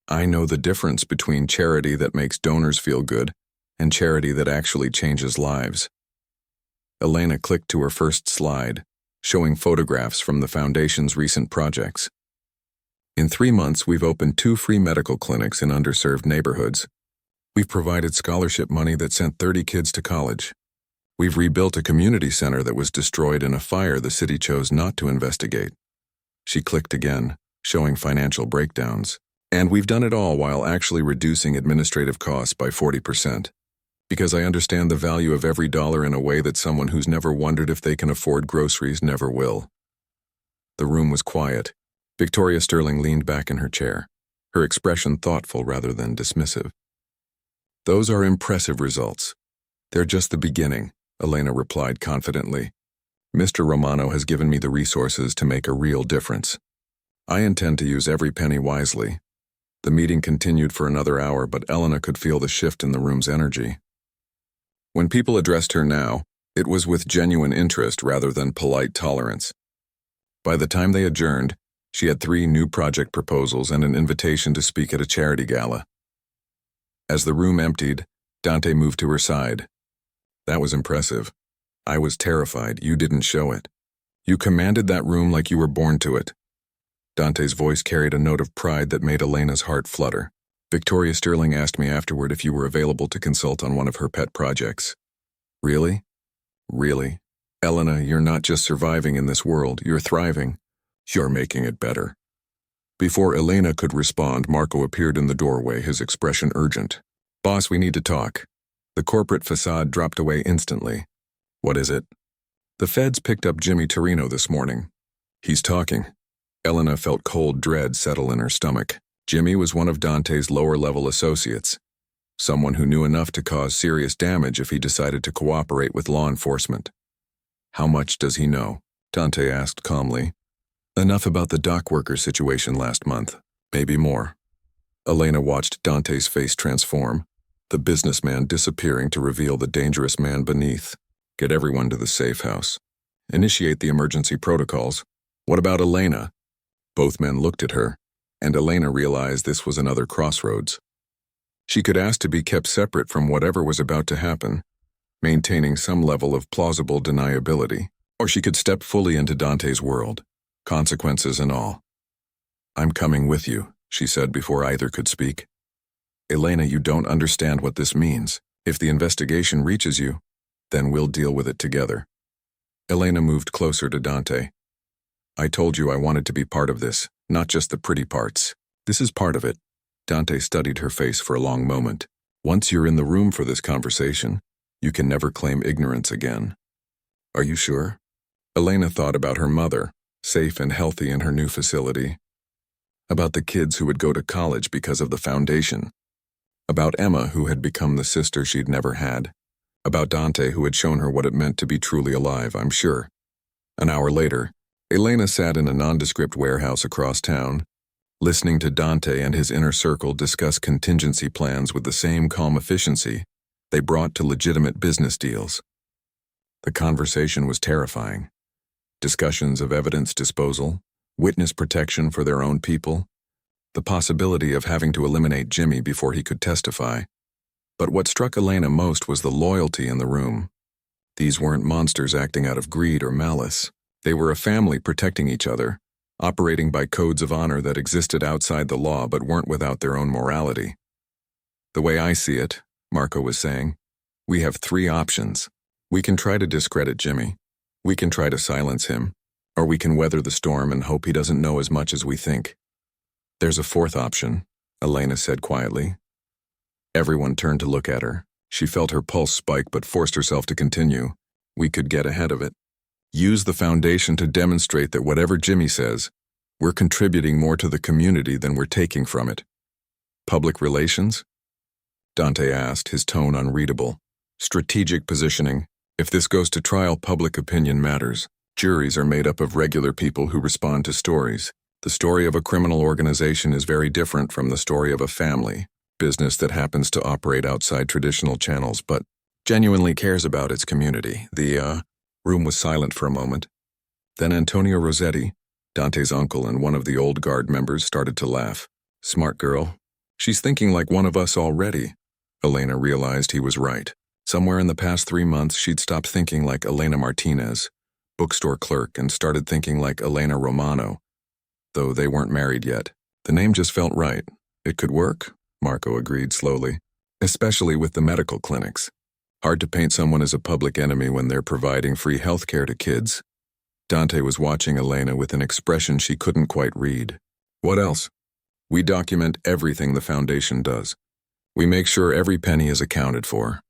I know the difference between charity that makes donors feel good and charity that actually changes lives. Elena clicked to her first slide, showing photographs from the foundation's recent projects. In 3 months, we've opened 2 free medical clinics in underserved neighborhoods. We've provided scholarship money that sent 30 kids to college. We've rebuilt a community center that was destroyed in a fire the city chose not to investigate. She clicked again, showing financial breakdowns. And we've done it all while actually reducing administrative costs by 40%. Because I understand the value of every dollar in a way that someone who's never wondered if they can afford groceries never will. The room was quiet. Victoria Sterling leaned back in her chair, her expression thoughtful rather than dismissive. Those are impressive results. They're just the beginning, Elena replied confidently. Mr. Romano has given me the resources to make a real difference. I intend to use every penny wisely. The meeting continued for another hour, but Elena could feel the shift in the room's energy. When people addressed her now, it was with genuine interest rather than polite tolerance. By the time they adjourned, she had 3 new project proposals and an invitation to speak at a charity gala. As the room emptied, Dante moved to her side. That was impressive. I was terrified. You didn't show it. You commanded that room like you were born to it. Dante's voice carried a note of pride that made Elena's heart flutter. Victoria Sterling asked me afterward if you were available to consult on one of her pet projects. Really? Really? Elena, you're not just surviving in this world, you're thriving. You're making it better. Before Elena could respond, Marco appeared in the doorway, his expression urgent. Boss, we need to talk. The corporate facade dropped away instantly. What is it? The feds picked up Jimmy Torino this morning. He's talking. Elena felt cold dread settle in her stomach. Jimmy was one of Dante's lower-level associates, someone who knew enough to cause serious damage if he decided to cooperate with law enforcement. How much does he know? Dante asked calmly. Enough about the dock worker situation last month, maybe more. Elena watched Dante's face transform, the businessman disappearing to reveal the dangerous man beneath. Get everyone to the safe house. Initiate the emergency protocols. What about Elena? Both men looked at her, and Elena realized this was another crossroads. She could ask to be kept separate from whatever was about to happen, maintaining some level of plausible deniability, or she could step fully into Dante's world, consequences and all. "I'm coming with you," she said before either could speak. "Elena, you don't understand what this means. If the investigation reaches you, then we'll deal with it together." Elena moved closer to Dante. "I told you I wanted to be part of this, not just the pretty parts. This is part of it." Dante studied her face for a long moment. "Once you're in the room for this conversation, you can never claim ignorance again." "Are you sure?" Elena thought about her mother, safe and healthy in her new facility. About the kids who would go to college because of the foundation. About Emma, who had become the sister she'd never had. About Dante, who had shown her what it meant to be truly alive, I'm sure. An hour later, Elena sat in a nondescript warehouse across town, listening to Dante and his inner circle discuss contingency plans with the same calm efficiency they brought to legitimate business deals. The conversation was terrifying. Discussions of evidence disposal, witness protection for their own people, the possibility of having to eliminate Jimmy before he could testify. But what struck Elena most was the loyalty in the room. These weren't monsters acting out of greed or malice. They were a family protecting each other, operating by codes of honor that existed outside the law but weren't without their own morality. "The way I see it," Marco was saying, "we have three options. We can try to discredit Jimmy. We can try to silence him. Or we can weather the storm and hope he doesn't know as much as we think. There's a fourth option," Elena said quietly. Everyone turned to look at her. She felt her pulse spike but forced herself to continue. "We could get ahead of it. Use the foundation to demonstrate that whatever Jimmy says, we're contributing more to the community than we're taking from it." "Public relations?" Dante asked, his tone unreadable. "Strategic positioning. If this goes to trial, public opinion matters. Juries are made up of regular people who respond to stories. The story of a criminal organization is very different from the story of a family, business that happens to operate outside traditional channels but genuinely cares about its community." The room was silent for a moment. Then Antonio Rossetti, Dante's uncle and one of the old guard members, started to laugh. "Smart girl. She's thinking like one of us already." Elena realized he was right. Somewhere in the past 3 months, she'd stopped thinking like Elena Martinez, bookstore clerk, and started thinking like Elena Romano, though they weren't married yet. The name just felt right. "It could work," Marco agreed slowly, "especially with the medical clinics. Hard to paint someone as a public enemy when they're providing free health care to kids." Dante was watching Elena with an expression she couldn't quite read. "What else?" "We document everything the foundation does. We make sure every penny is accounted for.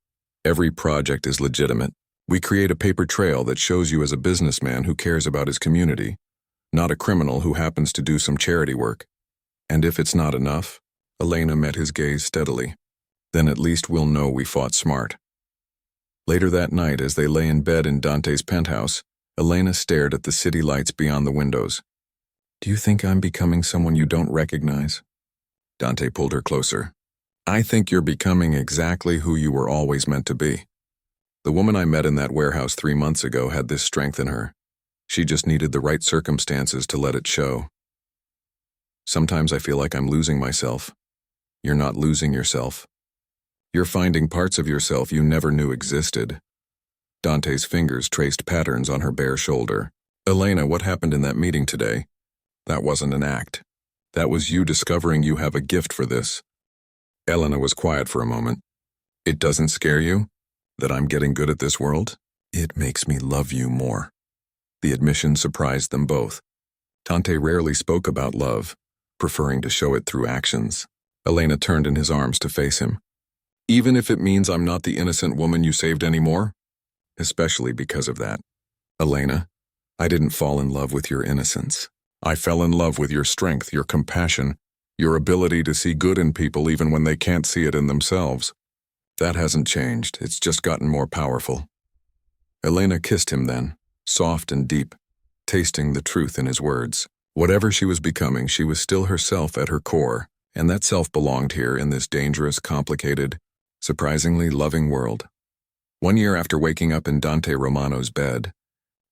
Every project is legitimate. We create a paper trail that shows you as a businessman who cares about his community, not a criminal who happens to do some charity work. And if it's not enough," Elena met his gaze steadily, "then at least we'll know we fought smart." Later that night, as they lay in bed in Dante's penthouse, Elena stared at the city lights beyond the windows. "Do you think I'm becoming someone you don't recognize?" Dante pulled her closer. "I think you're becoming exactly who you were always meant to be. The woman I met in that warehouse 3 months ago had this strength in her. She just needed the right circumstances to let it show. Sometimes I feel like I'm losing myself. You're not losing yourself. You're finding parts of yourself you never knew existed." Dante's fingers traced patterns on her bare shoulder. "Elena, what happened in that meeting today? That wasn't an act. That was you discovering you have a gift for this." Elena was quiet for a moment. "It doesn't scare you? That I'm getting good at this world? It makes me love you more." The admission surprised them both. Dante rarely spoke about love, preferring to show it through actions. Elena turned in his arms to face him. "Even if it means I'm not the innocent woman you saved anymore? Especially because of that. Elena, I didn't fall in love with your innocence. I fell in love with your strength, your compassion, your ability to see good in people even when they can't see it in themselves. That hasn't changed, it's just gotten more powerful." Elena kissed him then, soft and deep, tasting the truth in his words. Whatever she was becoming, she was still herself at her core, and that self belonged here in this dangerous, complicated, surprisingly loving world. 1 year after waking up in Dante Romano's bed,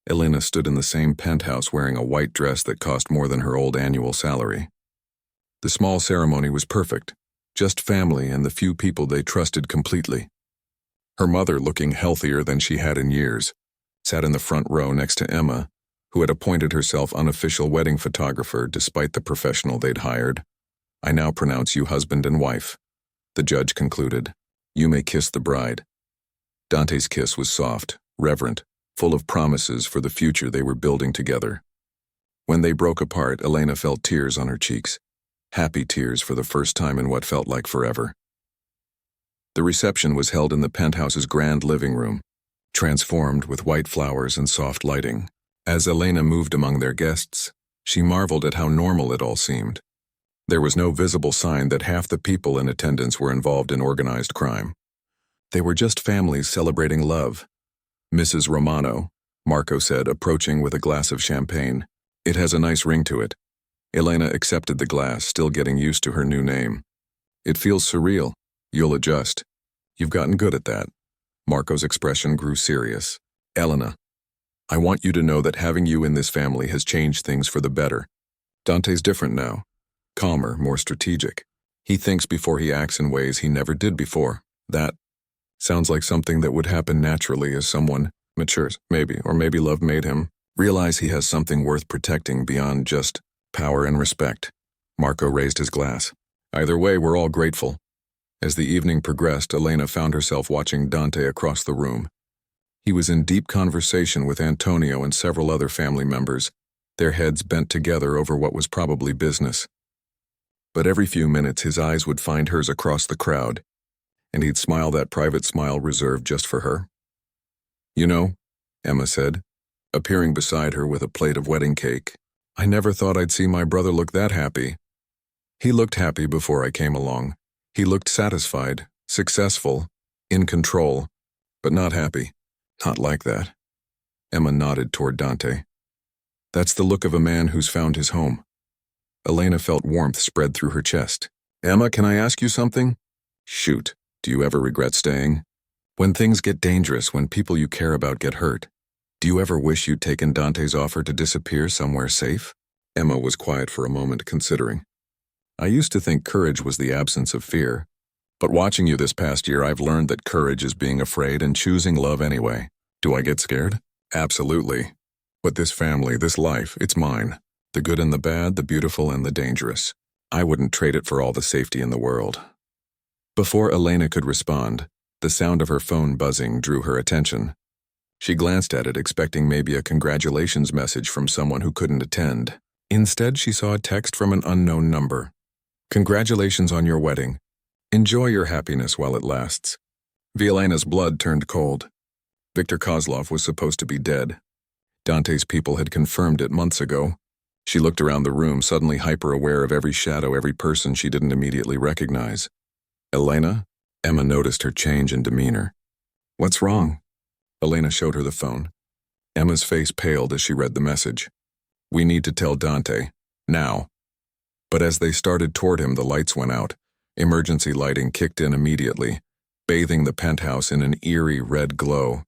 Elena stood in the same penthouse wearing a white dress that cost more than her old annual salary. The small ceremony was perfect, just family and the few people they trusted completely. Her mother, looking healthier than she had in years, sat in the front row next to Emma, who had appointed herself unofficial wedding photographer despite the professional they'd hired. "I now pronounce you husband and wife," the judge concluded. "You may kiss the bride." Dante's kiss was soft, reverent, full of promises for the future they were building together. When they broke apart, Elena felt tears on her cheeks, happy tears for the first time in what felt like forever. The reception was held in the penthouse's grand living room, transformed with white flowers and soft lighting. As Elena moved among their guests, she marveled at how normal it all seemed. There was no visible sign that half the people in attendance were involved in organized crime. They were just families celebrating love. "Mrs. Romano," Marco said, approaching with a glass of champagne. "It has a nice ring to it." Elena accepted the glass, still getting used to her new name. "It feels surreal. You'll adjust. You've gotten good at that." Marco's expression grew serious. "Elena, I want you to know that having you in this family has changed things for the better. Dante's different now. Calmer, more strategic. He thinks before he acts in ways he never did before. That sounds like something that would happen naturally as someone matures, maybe, or maybe love made him realize he has something worth protecting beyond just power and respect." Marco raised his glass. "Either way, we're all grateful." As the evening progressed, Elena found herself watching Dante across the room. He was in deep conversation with Antonio and several other family members, their heads bent together over what was probably business. But every few minutes his eyes would find hers across the crowd, and he'd smile that private smile reserved just for her. "You know," Emma said, appearing beside her with a plate of wedding cake, "I never thought I'd see my brother look that happy." "He looked happy before I came along. He looked satisfied, successful, in control, but not happy. Not like that." Emma nodded toward Dante. "That's the look of a man who's found his home." Elena felt warmth spread through her chest. "Emma, can I ask you something?" "Shoot. Do you ever regret staying? When things get dangerous, when people you care about get hurt, do you ever wish you'd taken Dante's offer to disappear somewhere safe?" Emma was quiet for a moment, considering. "I used to think courage was the absence of fear. But watching you this past year, I've learned that courage is being afraid and choosing love anyway. Do I get scared? Absolutely. But this family, this life, it's mine. The good and the bad, the beautiful and the dangerous. I wouldn't trade it for all the safety in the world." Before Elena could respond, the sound of her phone buzzing drew her attention. She glanced at it, expecting maybe a congratulations message from someone who couldn't attend. Instead, she saw a text from an unknown number. "Congratulations on your wedding. Enjoy your happiness while it lasts." Vielena's blood turned cold. Viktor Kozlov was supposed to be dead. Dante's people had confirmed it months ago. She looked around the room, suddenly hyper-aware of every shadow, every person she didn't immediately recognize. "Elena?" Emma noticed her change in demeanor. "What's wrong?" Elena showed her the phone. Emma's face paled as she read the message. "We need to tell Dante. Now." But as they started toward him, the lights went out. Emergency lighting kicked in immediately, bathing the penthouse in an eerie red glow.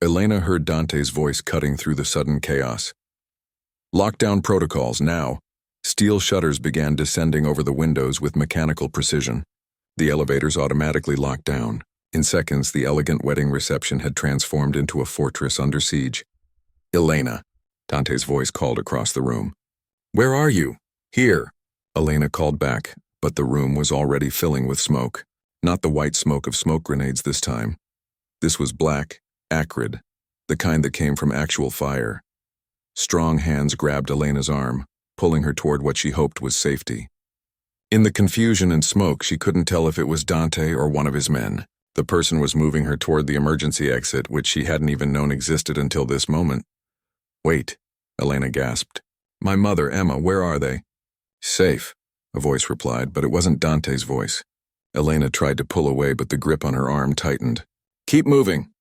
Elena heard Dante's voice cutting through the sudden chaos. "Lockdown protocols, now." Steel shutters began descending over the windows with mechanical precision. The elevators automatically locked down. In seconds, the elegant wedding reception had transformed into a fortress under siege. "Elena," Dante's voice called across the room. "Where are you?" "Here," Elena called back, but the room was already filling with smoke. Not the white smoke of smoke grenades this time. This was black, acrid, the kind that came from actual fire. Strong hands grabbed Elena's arm, pulling her toward what she hoped was safety. In the confusion and smoke, she couldn't tell if it was Dante or one of his men. The person was moving her toward the emergency exit, which she hadn't even known existed until this moment. "Wait," Elena gasped. "My mother, Emma, where are they?" "Safe," a voice replied, but it wasn't Dante's voice. Elena tried to pull away, but the grip on her arm tightened. "Keep moving."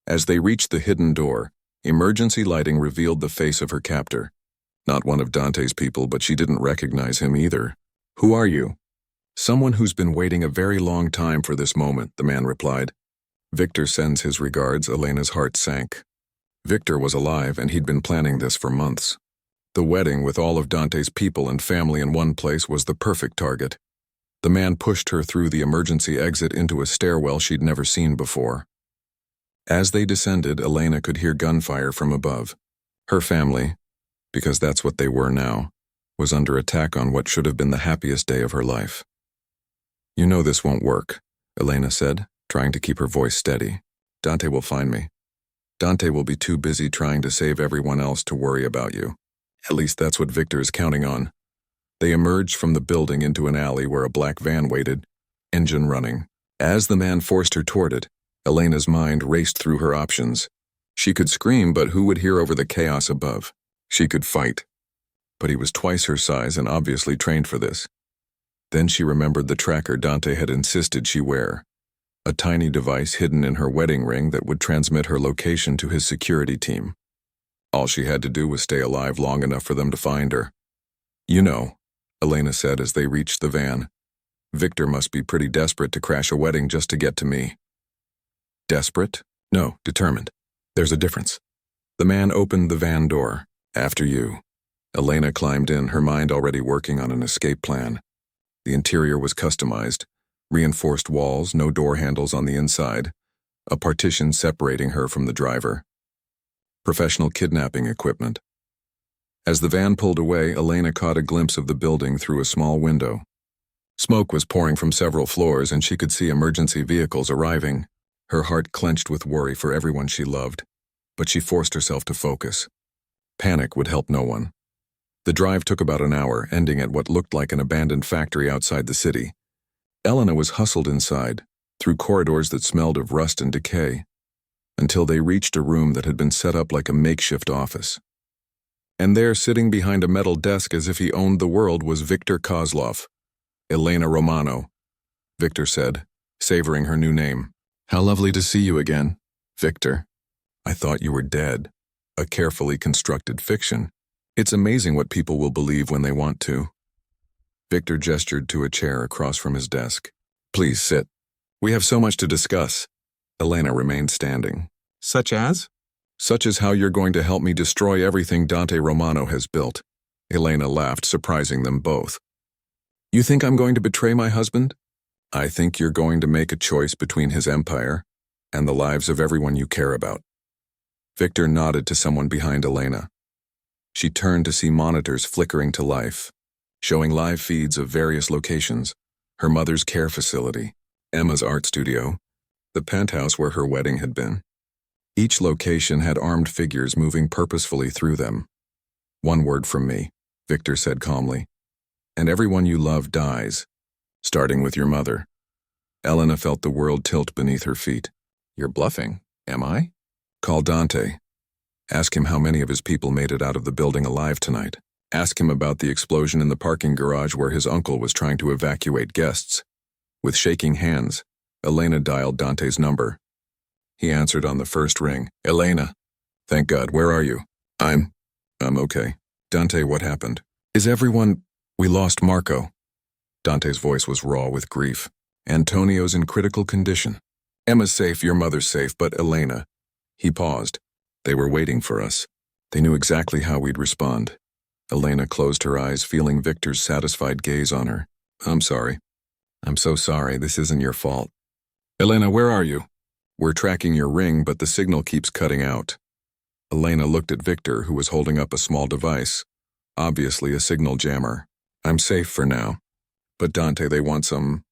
As they reached the hidden door, emergency lighting revealed the face of her captor. Not one of Dante's people, but she didn't recognize him either. "Who are you?" "Someone who's been waiting a very long time for this moment," the man replied. "Victor sends his regards." Elena's heart sank. Victor was alive and he'd been planning this for months. The wedding with all of Dante's people and family in one place was the perfect target. The man pushed her through the emergency exit into a stairwell she'd never seen before. As they descended, Elena could hear gunfire from above. Her family, because that's what they were now, was under attack on what should have been the happiest day of her life. "You know this won't work," Elena said, trying to keep her voice steady. "Dante will find me. Dante will be too busy trying to save everyone else to worry about you. At least that's what Victor is counting on." They emerged from the building into an alley where a black van waited, engine running. As the man forced her toward it, Elena's mind raced through her options. She could scream, but who would hear over the chaos above? She could fight. But he was twice her size and obviously trained for this. Then she remembered the tracker Dante had insisted she wear, a tiny device hidden in her wedding ring that would transmit her location to his security team. All she had to do was stay alive long enough for them to find her. "You know," Elena said as they reached the van, "Victor must be pretty desperate to crash a wedding just to get to me." "Desperate? No, determined. There's a difference." The man opened the van door. "After you." Elena climbed in, her mind already working on an escape plan. The interior was customized, reinforced walls, no door handles on the inside, a partition separating her from the driver. Professional kidnapping equipment. As the van pulled away, Elena caught a glimpse of the building through a small window. Smoke was pouring from several floors and she could see emergency vehicles arriving. Her heart clenched with worry for everyone she loved, but she forced herself to focus. Panic would help no one. The drive took about an hour, ending at what looked like an abandoned factory outside the city. Elena was hustled inside, through corridors that smelled of rust and decay, until they reached a room that had been set up like a makeshift office. And there, sitting behind a metal desk as if he owned the world, was Victor Kozlov. "Elena Romano," Victor said, savoring her new name. "How lovely to see you again, Victor. I thought you were dead." A carefully constructed fiction. It's amazing what people will believe when they want to. Victor gestured to a chair across from his desk. "Please sit. We have so much to discuss." Elena remained standing. "Such as?" "Such as how you're going to help me destroy everything Dante Romano has built." Elena laughed, surprising them both. "You think I'm going to betray my husband?" "I think you're going to make a choice between his empire and the lives of everyone you care about." Victor nodded to someone behind Elena. She turned to see monitors flickering to life, showing live feeds of various locations: her mother's care facility, Emma's art studio, the penthouse where her wedding had been. Each location had armed figures moving purposefully through them. "One word from me," Victor said calmly, "and everyone you love dies, starting with your mother." Elena felt the world tilt beneath her feet. "You're bluffing, am I?" "Call Dante. Ask him how many of his people made it out of the building alive tonight. Ask him about the explosion in the parking garage where his uncle was trying to evacuate guests." With shaking hands, Elena dialed Dante's number. He answered on the first ring. "Elena. Thank God, where are you?" I'm okay." "Dante, what happened?" "Is everyone—" "We lost Marco." Dante's voice was raw with grief. "Antonio's in critical condition. Emma's safe, your mother's safe, but Elena..." He paused. "They were waiting for us. They knew exactly how we'd respond." Elena closed her eyes, feeling Victor's satisfied gaze on her. "I'm sorry." "I'm so sorry, this isn't your fault." "Elena, where are you?" "We're tracking your ring, but the signal keeps cutting out." Elena looked at Victor, who was holding up a small device, obviously a signal jammer. "I'm safe for now. But Dante, they want some